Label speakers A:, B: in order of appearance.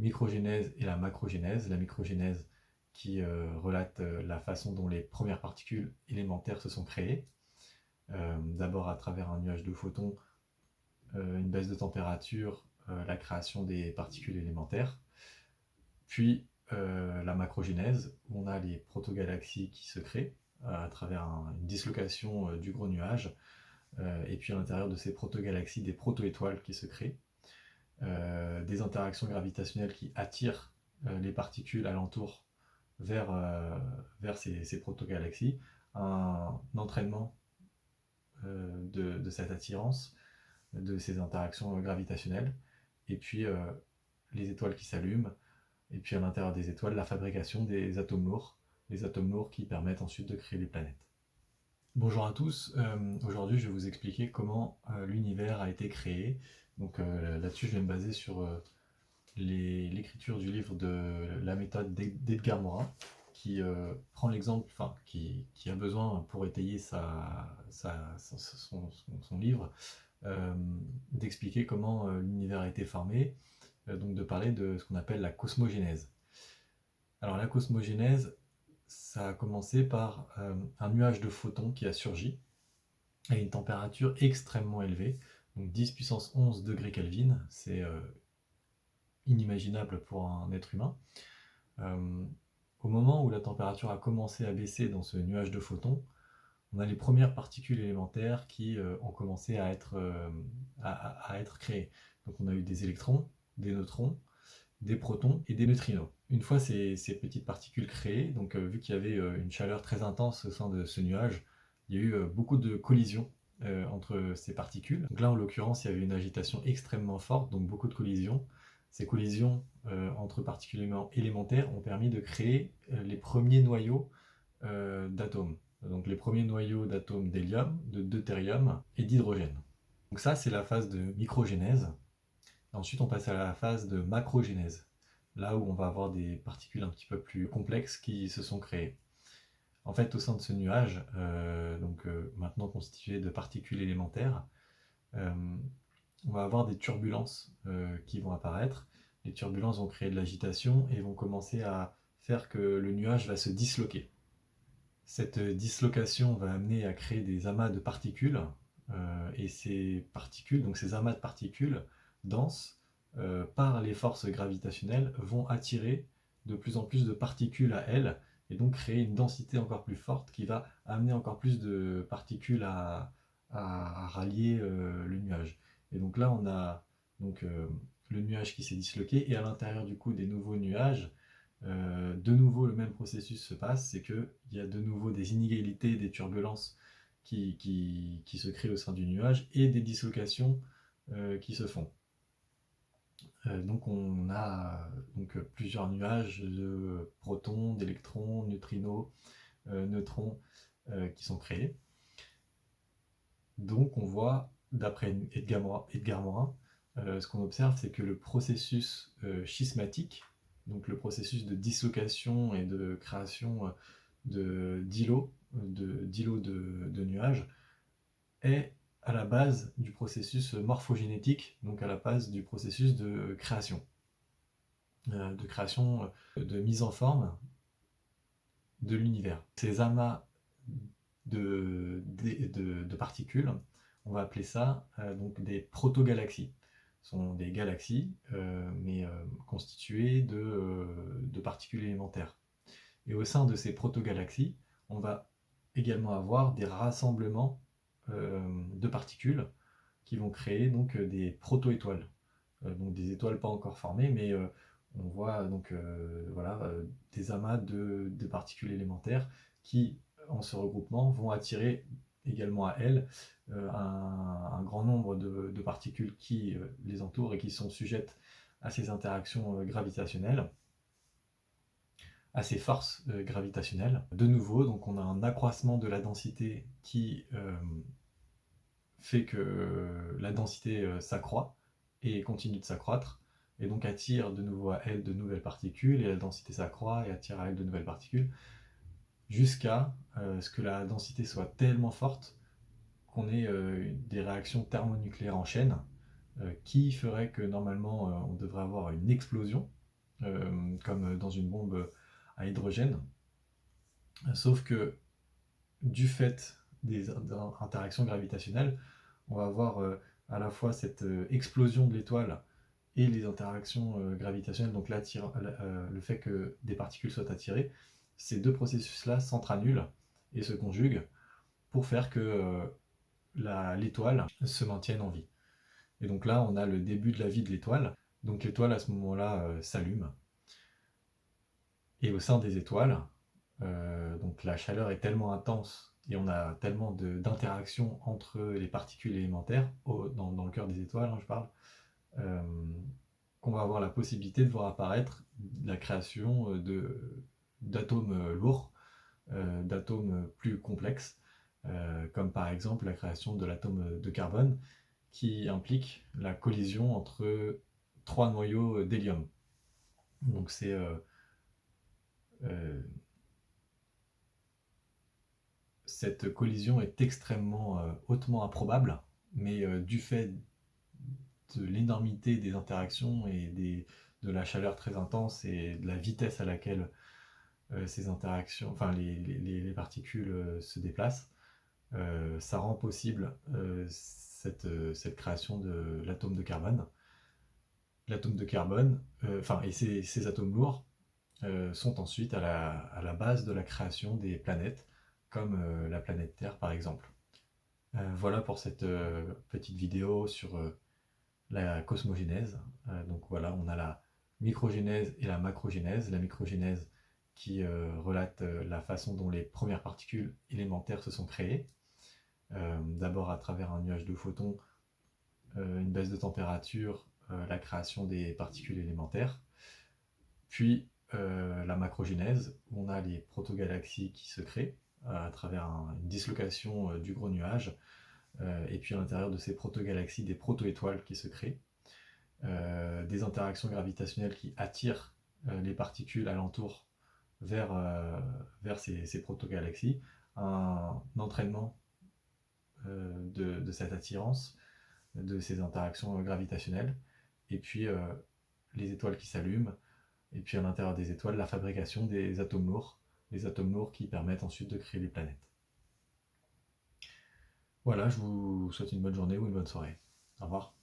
A: microgénèse et la macrogénèse. La microgénèse qui relate la façon dont les premières particules élémentaires se sont créées. D'abord à travers un nuage de photons, une baisse de température, la création des particules élémentaires. Puis la macrogénèse, où on a les protogalaxies qui se créent à travers une dislocation du gros nuage, et puis à l'intérieur de ces protogalaxies, des protoétoiles qui se créent, des interactions gravitationnelles qui attirent les particules alentour vers ces protogalaxies, un entraînement de cette attirance, de ces interactions gravitationnelles, et puis les étoiles qui s'allument, et puis à l'intérieur des étoiles, la fabrication des atomes lourds, les atomes lourds qui permettent ensuite de créer les planètes. Bonjour à tous, aujourd'hui je vais vous expliquer comment l'univers a été créé. Donc là-dessus je vais me baser sur l'écriture du livre de la méthode d'Edgar Morin, qui prend l'exemple, qui a besoin pour étayer son livre, d'expliquer comment l'univers a été formé, donc de parler de ce qu'on appelle la cosmogénèse. Alors la cosmogénèse, ça a commencé par un nuage de photons qui a surgi à une température extrêmement élevée, donc 10 puissance 11 degrés Kelvin, c'est inimaginable pour un être humain. Au moment où la température a commencé à baisser dans ce nuage de photons, on a les premières particules élémentaires qui ont commencé à être créées. Donc on a eu des électrons, des neutrons, des protons et des neutrinos. Une fois ces petites particules créées, donc vu qu'il y avait une chaleur très intense au sein de ce nuage, il y a eu beaucoup de collisions entre ces particules. Donc là en l'occurrence il y avait une agitation extrêmement forte, donc beaucoup de collisions. Ces collisions entre particules élémentaires ont permis de créer les premiers noyaux d'atomes. Donc les premiers noyaux d'atomes d'hélium, de deutérium et d'hydrogène. Donc ça c'est la phase de microgénèse. Ensuite, on passe à la phase de macrogénèse, là où on va avoir des particules un petit peu plus complexes qui se sont créées. En fait, au sein de ce nuage, maintenant constitué de particules élémentaires, on va avoir des turbulences qui vont apparaître. Les turbulences vont créer de l'agitation et vont commencer à faire que le nuage va se disloquer. Cette dislocation va amener à créer des amas de particules, et ces particules, donc ces amas de particules, denses, par les forces gravitationnelles, vont attirer de plus en plus de particules à elles, et donc créer une densité encore plus forte qui va amener encore plus de particules à rallier le nuage. Et donc là, on a le nuage qui s'est disloqué, et à l'intérieur du coup des nouveaux nuages, de nouveau le même processus se passe, c'est qu'il y a de nouveau des inégalités, des turbulences qui se créent au sein du nuage, et des dislocations qui se font. Donc on a plusieurs nuages de protons, d'électrons, neutrinos, neutrons qui sont créés. Donc on voit, d'après Edgar Morin, ce qu'on observe, c'est que le processus schismatique, donc le processus de dislocation et de création d'îlots de nuages, est à la base du processus morphogénétique, donc à la base du processus de création, de mise en forme de l'univers. Ces amas de particules, on va appeler ça donc des protogalaxies. Ce sont des galaxies, mais constituées de particules élémentaires. Et au sein de ces protogalaxies, on va également avoir des rassemblements de particules qui vont créer donc des protoétoiles, donc des étoiles pas encore formées, mais on voit donc des amas de particules élémentaires qui, en ce regroupement, vont attirer également à elles un grand nombre de particules qui les entourent et qui sont sujettes à ces interactions gravitationnelles, à ces forces gravitationnelles. De nouveau, donc on a un accroissement de la densité qui fait que la densité s'accroît et continue de s'accroître, et donc attire de nouveau à elle de nouvelles particules, et la densité s'accroît et attire à elle de nouvelles particules, jusqu'à ce que la densité soit tellement forte qu'on ait des réactions thermonucléaires en chaîne, qui ferait que normalement on devrait avoir une explosion, comme dans une bombe à hydrogène. Sauf que du fait des interactions gravitationnelles, on va avoir à la fois cette explosion de l'étoile et les interactions gravitationnelles, donc le fait que des particules soient attirées, ces deux processus-là s'entre-annulent et se conjuguent pour faire que l'étoile se maintienne en vie. Et donc là, on a le début de la vie de l'étoile. Donc l'étoile, à ce moment-là, s'allume. Et au sein des étoiles, donc la chaleur est tellement intense et on a tellement d'interactions entre les particules élémentaires, dans le cœur des étoiles, hein, je parle, euh, qu'on va avoir la possibilité de voir apparaître la création d'atomes lourds, d'atomes plus complexes, comme par exemple la création de l'atome de carbone, qui implique la collision entre trois noyaux d'hélium. Donc cette collision est extrêmement hautement improbable, mais du fait de l'énormité des interactions et de la chaleur très intense et de la vitesse à laquelle ces interactions, enfin les particules se déplacent, ça rend possible cette création de l'atome de carbone. L'atome de carbone, et ces atomes lourds sont ensuite à la base de la création des planètes, comme la planète Terre par exemple. Voilà pour cette petite vidéo sur la cosmogénèse. Donc voilà, on a la microgénèse et la macrogénèse. La microgénèse qui relate la façon dont les premières particules élémentaires se sont créées. D'abord à travers un nuage de photons, une baisse de température, la création des particules élémentaires. Puis la macrogénèse, où on a les protogalaxies qui se créent à travers une dislocation du gros nuage, et puis à l'intérieur de ces protogalaxies, des proto-étoiles qui se créent, des interactions gravitationnelles qui attirent les particules alentour vers ces protogalaxies, un entraînement de cette attirance, de ces interactions gravitationnelles, et puis les étoiles qui s'allument, et puis à l'intérieur des étoiles, la fabrication des atomes lourds, les atomes lourds qui permettent ensuite de créer les planètes. Voilà, je vous souhaite une bonne journée ou une bonne soirée. Au revoir.